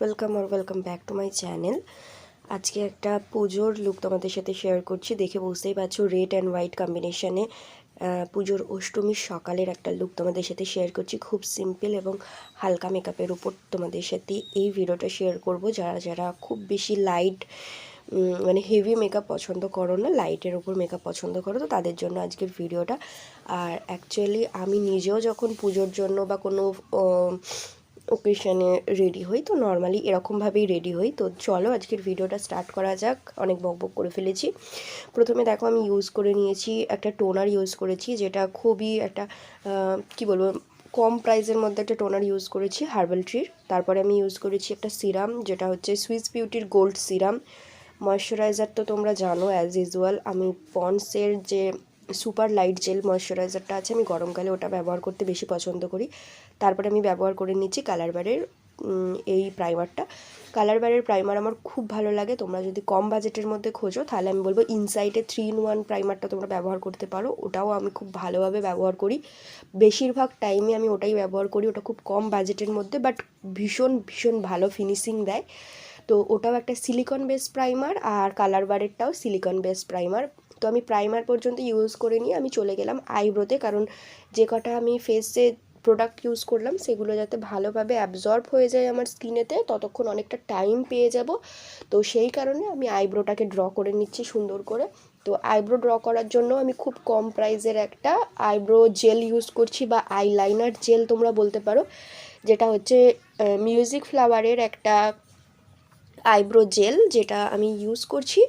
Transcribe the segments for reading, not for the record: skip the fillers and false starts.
Welcome back to my channel. আজকে একটা পুজোর লুক তোমাদের সাথে শেয়ার করছি। দেখে বুঝতেই পারছো রেড অ্যান্ড হোয়াইট কম্বিনেশনে পুজোর অষ্টমীর সকালের একটা লুক তোমাদের সাথে শেয়ার করছি। খুব সিম্পল এবং হালকা মেকআপের উপর তোমাদের সাথে এই ভিডিওটা শেয়ার করব। যারা যারা খুব বেশি লাইট মানে হেভি মেকআপ পছন্দ করো না, লাইটের ওপর মেকআপ পছন্দ করো, তো তাদের জন্য আজকের ভিডিওটা। আর অ্যাকচুয়ালি আমি নিজেও যখন পুজোর জন্য বা কোনো ওকেশনে রেডি হই, তো নর্মালি এরকমভাবেই রেডি হই। তো চলো আজকের ভিডিওটা স্টার্ট করা যাক। অনেক বকবক করে ফেলেছি। প্রথমে দেখো আমি ইউজ করে নিয়েছি একটা টোনার ইউজ করেছি, যেটা খুবই একটা কি বলবো কম প্রাইসের মধ্যে একটা টোনার ইউজ করেছি হার্বাল ট্রির। তারপরে আমি ইউজ করেছি একটা সিরাম, যেটা হচ্ছে সুইস বিউটির গোল্ড সিরাম। ময়শ্চারাইজার তো তোমরা জানো অ্যাজ ইউজুয়াল আমি পন্ডসের যে সুপার লাইট জেল ময়শ্চারাইজারটা আছে, আমি গরমকালে ওটা ব্যবহার করতে বেশি পছন্দ করি। তারপরে আমি ব্যবহার করে নিচ্ছি কালারবারের এই প্রাইমারটা। কালারবারের প্রাইমার আমার খুব ভালো লাগে। তোমরা যদি কম বাজেটের মধ্যে খোঁজো তাহলে আমি বলবো ইনসাইটের 3-in-1 প্রাইমারটা তোমরা ব্যবহার করতে পারো। ওটাও আমি খুব ভালোভাবে ব্যবহার করি, বেশিরভাগ টাইমে আমি ওটাই ব্যবহার করি। ওটা খুব কম বাজেটের মধ্যে বাট ভীষণ ভীষণ ভালো ফিনিশিং দেয়। তো ওটাও একটা সিলিকন বেস প্রাইমার, আর কালারবারেরটাও সিলিকন বেস প্রাইমার। তো আমি প্রাইমার পর্যন্ত ইউজ করে নিয়ে আমি চলে গেলাম আইব্রোতে, কারণ যে কটা আমি ফেসে প্রোডাক্ট ইউজ করলাম সেগুলো যাতে ভালোভাবে অ্যাবজর্ব হয়ে যায় আমার স্কিনেতে, ততক্ষণ অনেকটা টাইম পেয়ে যাব। তো সেই কারণে আমি আইব্রোটাকে ড্র করে নিচ্ছি সুন্দর করে। তো আইব্রো ড্র করার জন্য আমি খুব কম প্রাইসের একটা আইব্রো জেল ইউজ করছি, বা আইলাইনার জেল তোমরা বলতে পারো, যেটা হচ্ছে মিউজিক ফ্লাওয়ারের একটা আইব্রো জেল, যেটা আমি ইউজ করছি।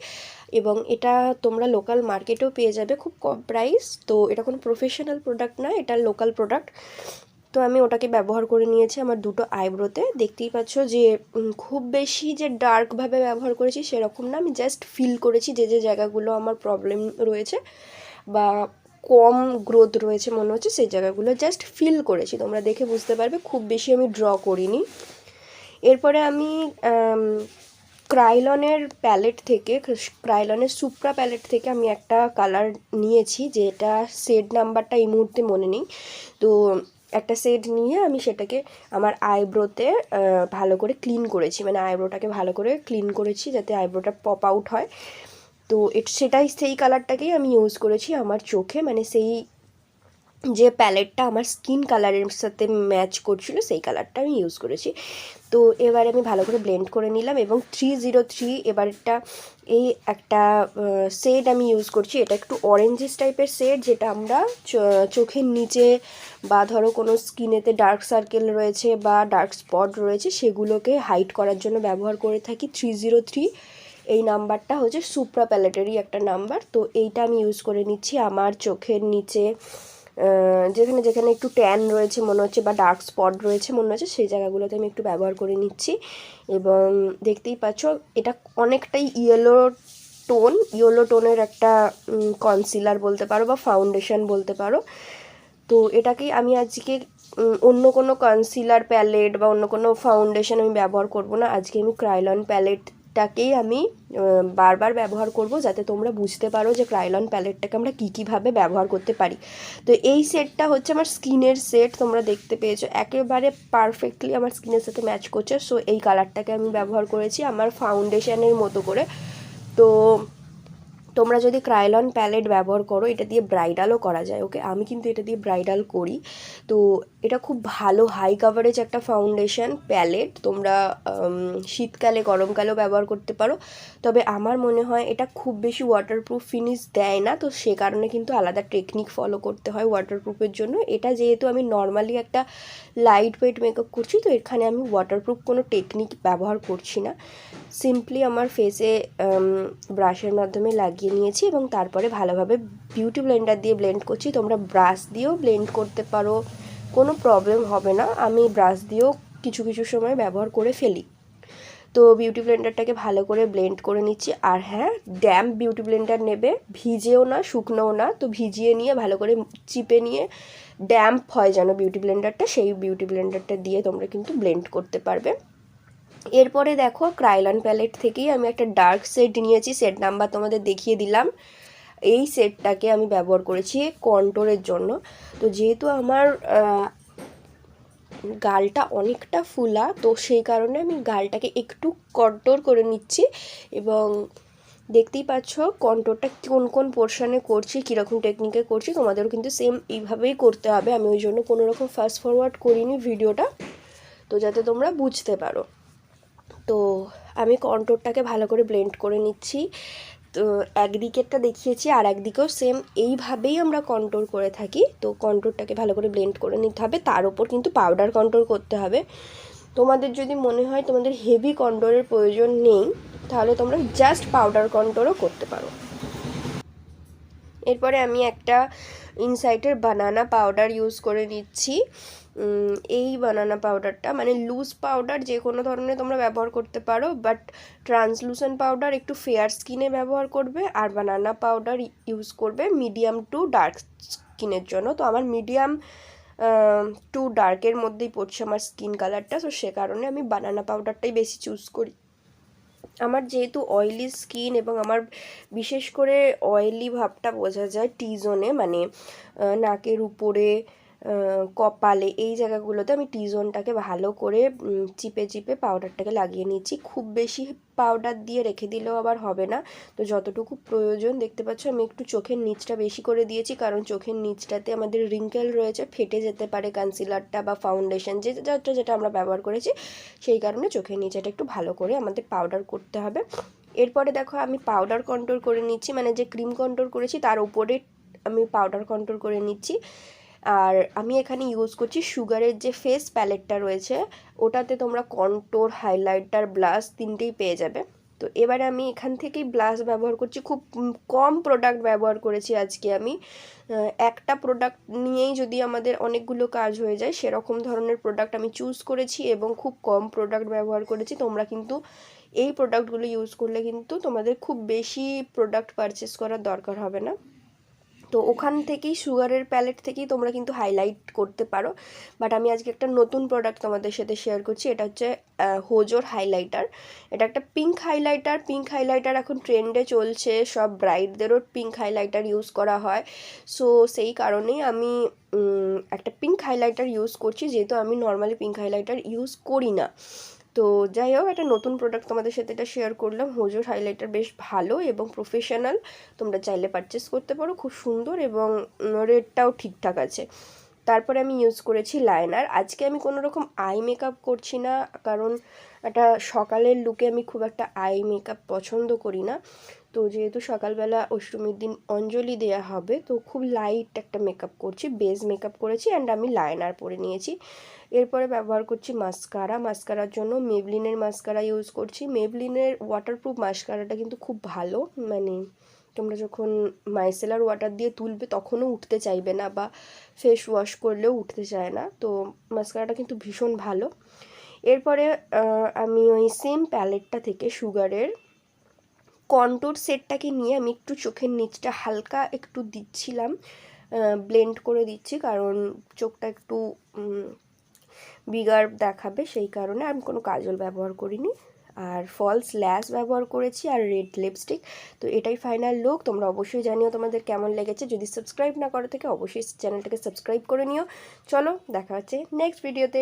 এবং এটা তোমরা লোকাল মার্কেটেও পেয়ে যাবে খুব কম প্রাইস। তো এটা কোনো প্রফেশনাল প্রোডাক্ট না, এটা লোকাল প্রোডাক্ট। তো আমি ওটাকে ব্যবহার করে নিয়েছি আমার দুটো আইব্রোতে। দেখতেই পাচ্ছ যে খুব বেশি যে ডার্কভাবে ব্যবহার করেছি সেরকম না, আমি জাস্ট ফিল করেছি যে যে জায়গাগুলো আমার প্রবলেম রয়েছে বা কম গ্রোথ রয়েছে মনে হচ্ছে, সেই জায়গাগুলো জাস্ট ফিল করেছি। তোমরা দেখে বুঝতে পারবে, খুব বেশি আমি ড্র করিনি। এরপরে আমি ক্রাইলনের প্যালেট থেকে, ক্রাইলনের সুপ্রা প্যালেট থেকে আমি একটা কালার নিয়েছি, যেটা শেড নাম্বারটা এই মুহূর্তে মনে নেই। তো একটা শেড নিয়ে আমি সেটাকে আমার আইব্রোতে ভালো করে ক্লিন করেছি, মানে আইব্রোটাকে ভালো করে ক্লিন করেছি যাতে আইব্রোটা পপ আউট হয়। তো সেটাই সেই কালারটাকেই আমি ইউজ করেছি আমার চোখে, মানে সেই যে প্যালেটটা আমার স্কিন কালারের সাথে ম্যাচ করছিল সেই কালারটা আমি ইউজ করেছি। তো এবারে আমি ভালো করে ব্লেন্ড করে নিলাম, এবং 303 এবারটা এই একটা শেড আমি ইউজ করছি। এটা একটু অরেঞ্জিস টাইপের শেড, যেটা আমরা চোখের নিচে বা ধরো কোনো স্কিনেতে ডার্ক সার্কেল রয়েছে বা ডার্ক স্পট রয়েছে সেগুলোকে হাইড করার জন্য ব্যবহার করে থাকি। 303 এই নাম্বারটা হচ্ছে সুপ্রা প্যালেটেরই একটা নাম্বার। তো এইটা আমি ইউজ করে নিচ্ছি আমার চোখের নিচে, যেখানে যেখানে একটু ট্যান রয়েছে মনে হচ্ছে বা ডার্ক স্পট রয়েছে মনে হচ্ছে, সেই জায়গাগুলোতে আমি একটু ব্যবহার করে নিচ্ছি। এবং দেখতেই পাচ্ছ এটা অনেকটাই ইয়েলো টোনের একটা কনসিলার বলতে পারো বা ফাউন্ডেশন বলতে পারো। তো এটাকেই আমি আজকে অন্য কোনো কনসিলার প্যালেট বা অন্য কোনো ফাউন্ডেশন আমি ব্যবহার করব না। আজকে আমি ক্রাইলন প্যালেটটাকেই আমি বারবার ব্যবহার করব, যাতে তোমরা বুঝতে পারো যে ক্রাইলন প্যালেটটাকে আমরা কীভাবে ব্যবহার করতে পারি। তো এই সেটটা হচ্ছে আমার স্কিনের সেট, তোমরা দেখতে পেয়েছো একেবারে পারফেক্টলি আমার স্কিনের সাথে ম্যাচ করছে। সো এই কালারটাকে আমি ব্যবহার করেছি আমার ফাউন্ডেশনের মতো করে। তো তোমরা যদি ক্রাইলন প্যালেট ব্যবহার করো, এটা দিয়ে ব্রাইডালও করা যায়। ওকে, আমি কিন্তু এটা দিয়ে ব্রাইডাল করি। তো এটা খুব ভালো হাই কাভারেজ একটা ফাউন্ডেশন প্যালেট, তোমরা শীতকালে গরমকালেও ব্যবহার করতে পারো। তবে আমার মনে হয় এটা খুব বেশি ওয়াটারপ্রুফ ফিনিশ দেয় না, তো সে কারণে কিন্তু আলাদা টেকনিক ফলো করতে হয় ওয়াটারপ্রুফের জন্য। এটা যেহেতু আমি নর্মালি একটা লাইট ওয়েট মেকআপ করছি, তো এখানে আমি ওয়াটারপ্রুফ কোনো টেকনিক ব্যবহার করছি না। সিম্পলি আমার ফেসে ব্রাশের মাধ্যমে লাগিয়ে নিয়েছি এবং তারপরে ভালোভাবে বিউটি ব্লেন্ডার দিয়ে ব্লেন্ড করছি। তোমরা ব্রাশ দিয়েও ব্লেন্ড করতে পারো, কোনো প্রবলেম হবে না। আমি ব্রাশ দিয়েও কিছু কিছু সময় ব্যবহার করে ফেলি। তো বিউটি ব্লেন্ডারটাকে ভালো করে ব্লেন্ড করে নিচ্ছি। আর হ্যাঁ, ড্যাম্প বিউটি ব্লেন্ডার নেবে, ভিজেও না শুকনোও না। তো ভিজিয়ে নিয়ে ভালো করে চিপে নিয়ে ড্যাম্প হয় যেন বিউটি ব্লেন্ডারটা, সেই বিউটি ব্লেন্ডারটা দিয়ে তোমরা কিন্তু ব্লেন্ড করতে পারবে। এরপরে দেখো ক্রাইলন প্যালেট থেকেই আমি একটা ডার্ক শেড নিয়েছি, সেট নাম্বার তোমাদের দেখিয়ে দিলাম। এই সেটটাকে আমি ব্যবহার করেছি কন্ট্রোরের জন্য। তো যেহেতু আমার গালটা অনেকটা ফুলা, তো সেই কারণে আমি গালটাকে একটু কন্ট্রোল করে নিচ্ছি। এবং দেখতেই পাচ্ছ কন্ট্রোলটা কোন কোন পোর্শনে করছি, কীরকম টেকনিকে করছি, তোমাদেরও কিন্তু সেম এইভাবেই করতে হবে। আমি ওই জন্য কোনো রকম ফাস্ট ফরওয়ার্ড করিনি ভিডিওটা, তো যাতে তোমরা বুঝতে পারো। তো আমি কন্ট্রোলটাকে ভালো করে ব্লেন্ড করে নিচ্ছি। তো একদিকেরটা দেখিয়েছি, আর একদিকেও সেম এইভাবেই আমরা কন্ট্রোল করে থাকি। তো কন্ট্রোলটাকে ভালো করে ব্লেন্ড করে নিতে হবে, তার উপর কিন্তু পাউডার কন্ট্রোল করতে হবে। তোমাদের যদি মনে হয় তোমাদের হেভি কন্ট্রোলের প্রয়োজন নেই, তাহলে তোমরা জাস্ট পাউডার কন্ট্রোলও করতে পারো। এরপরে আমি একটা ইনসাইটের বানানা পাউডার ইউজ করে নিচ্ছি। এই বানানা পাউডারটা মানে লুজ পাউডার যে কোনো ধরনের তোমরা ব্যবহার করতে পারো, বাট ট্রান্সলুসেন্ট পাউডার একটু ফেয়ার স্কিনে ব্যবহার করবে, আর বানানা পাউডার ইউজ করবে মিডিয়াম টু ডার্ক স্কিনের জন্য। তো আমার মিডিয়াম টু ডার্কের মধ্যেই পড়ছে আমার স্কিন কালারটা, তো সে কারণে আমি বানানা পাউডারটাই বেশি চুজ করি। আমার যেহেতু অয়েলি স্কিন এবং আমার বিশেষ করে অয়েলি ভাবটা বোঝা যায় টি জোনে, মানে নাকের উপরে, কপালে, এই জায়গাগুলোতে আমি টি জোনটাকে ভালো করে চিপে চিপে পাউডারটাকে লাগিয়ে নিচ্ছি। খুব বেশি পাউডার দিয়ে রেখে দিলেও আবার হবে না, তো যতটুকু প্রয়োজন। দেখতে পাচ্ছ আমি একটু চোখের নিচটা বেশি করে দিয়েছি, কারণ চোখের নিচটাতে আমাদের রিঙ্কেল রয়েছে, ফেটে যেতে পারে কনসিলারটা বা ফাউন্ডেশন যেটা আমরা ব্যবহার করেছি, সেই কারণে চোখের নিচেটা একটু ভালো করে আমাদের পাউডার করতে হবে। এরপরে দেখো আমি পাউডার কন্ট্রোল করে নিচ্ছি, মানে যে ক্রিম কন্ট্রোল করেছি তার উপরে আমি পাউডার কন্ট্রোল করে নিচ্ছি। আর আমি এখানে ইউজ করছি সুগারের যে ফেস প্যালেটটা রয়েছে, ওটাতে তোমরা কন্ট্রোল, হাইলাইটার, ব্লাশ তিনটেই পেয়ে যাবে। তো এবারে আমি এখান থেকেই ব্লাশ ব্যবহার করছি, খুব কম প্রোডাক্ট ব্যবহার করেছি আজকে আমি। একটা প্রোডাক্ট নিয়েই যদি আমাদের অনেকগুলো কাজ হয়ে যায়, সেরকম ধরনের প্রোডাক্ট আমি চুজ করেছি এবং খুব কম প্রোডাক্ট ব্যবহার করেছি। তোমরা কিন্তু এই প্রোডাক্টগুলো ইউজ করলে কিন্তু তোমাদের খুব বেশি প্রোডাক্ট পারচেস করার দরকার হবে না। তো ওখান থেকেই সুগারের প্যালেট থেকেই তোমরা কিন্তু হাইলাইট করতে পারো, বাট আমি আজকে একটা নতুন প্রোডাক্ট তোমাদের সাথে শেয়ার করছি। এটা হচ্ছে হোজোর হাইলাইটার। এটা একটা পিঙ্ক হাইলাইটার এখন ট্রেন্ডে চলছে, সব ব্রাইডদেরও পিঙ্ক হাইলাইটার ইউজ করা হয়। সো সেই কারণেই আমি একটা পিঙ্ক হাইলাইটার ইউজ করছি, যেহেতু আমি নর্মালি পিঙ্ক হাইলাইটার ইউজ করি না। তো যাই হোক, একটা নতুন প্রোডাক্ট তোমাদের সাথে এটা শেয়ার করলাম। হোজোর হাইলাইটার বেশ ভালো এবং প্রফেশনাল, তোমরা চাইলে পারচেস করতে পারো, খুব সুন্দর এবং রেটটাও ঠিকঠাক আছে। তারপরে আমি ইউজ করেছি লাইনার। আজকে আমি কোনো রকম আই মেকআপ করছি না, কারণ একটা সকালের লুকে আমি খুব একটা আই মেকআপ পছন্দ করি না। তো যেহেতু সকালবেলা অষ্টমীর দিন অঞ্জলি দেওয়া হবে, তো খুব লাইট একটা মেকআপ করছি, বেস মেকআপ করেছি, অ্যান্ড আমি লাইনার পরে নিয়েছি। এরপরে ব্যবহার করছি মাস্কারার জন্য মেবলিনের মাস্কারা ইউজ করছি। মেবলিনের ওয়াটারপ্রুফ মাস্কারাটা কিন্তু খুব ভালো, মানে তোমরা যখন মাইসেলার ওয়াটার দিয়ে তুলবে তখনও উঠতে চাইবে না, বা ফেস ওয়াশ করলেও উঠতে চায় না। তো মাস্কারাটা কিন্তু ভীষণ ভালো। এরপরে আমি ওই সেম প্যালেটটা থেকে সুগারের কন্ট্যুর সেটটাকে নিয়ে আমি একটু চোখের নিচটা হালকা একটু দিচ্ছিলাম, ব্লেন্ড করে দিচ্ছি, কারণ চোখটা একটু বিগার দেখাবে, সেই কারণে আমি কোনো কাজল ব্যবহার করিনি। আর ফলস ল্যাশ ব্যবহার করেছি, আর রেড লিপস্টিক। তো এটাই ফাইনাল লুক। তোমরা অবশ্যই জানিও তোমাদের কেমন লেগেছে। যদি সাবস্ক্রাইব না করে থাকে অবশ্যই চ্যানেলটাকে সাবস্ক্রাইব করে নিও। চলো দেখা হচ্ছে নেক্সট ভিডিওতে।